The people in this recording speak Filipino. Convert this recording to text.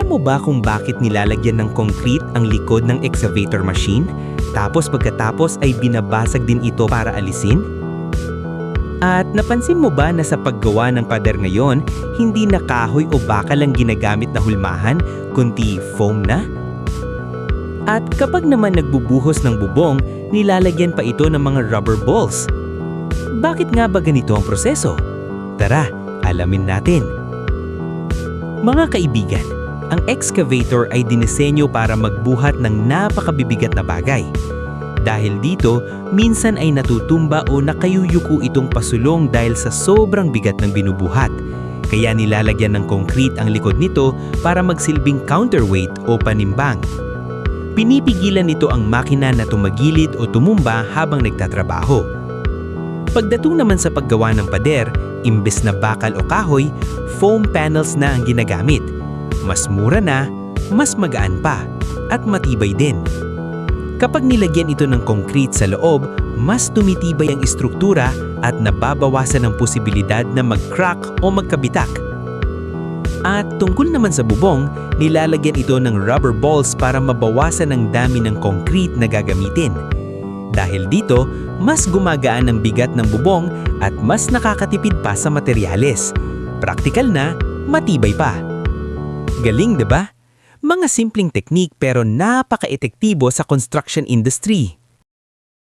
Alam mo ba kung bakit nilalagyan ng concrete ang likod ng excavator machine? Tapos pagkatapos ay binabasag din ito para alisin? At napansin mo ba na sa paggawa ng pader ngayon, hindi na kahoy o bakal ang ginagamit na hulmahan, kundi foam na? At kapag naman nagbubuhos ng bubong, nilalagyan pa ito ng mga rubber balls. Bakit nga ba ganito ang proseso? Tara, alamin natin. Mga kaibigan, ang excavator ay dinisenyo para magbuhat ng napakabibigat na bagay. Dahil dito, minsan ay natutumba o nakayuyuko itong pasulong dahil sa sobrang bigat ng binubuhat. Kaya nilalagyan ng concrete ang likod nito para magsilbing counterweight o panimbang. Pinipigilan nito ang makina na tumagilid o tumumba habang nagtatrabaho. Pagdating naman sa paggawa ng pader, imbes na bakal o kahoy, foam panels na ang ginagamit. Mas mura na, mas magaan pa, at matibay din. Kapag nilagyan ito ng concrete sa loob, mas tumitibay ang istruktura at nababawasan ang posibilidad na mag-crack o magkabitak. At tungkol naman sa bubong, nilalagyan ito ng rubber balls para mabawasan ang dami ng concrete na gagamitin. Dahil dito, mas gumagaan ang bigat ng bubong at mas nakakatipid pa sa materyales. Praktikal na, matibay pa. Galing, 'di ba? Mga simpleng teknik pero napaka-epektibo sa construction industry.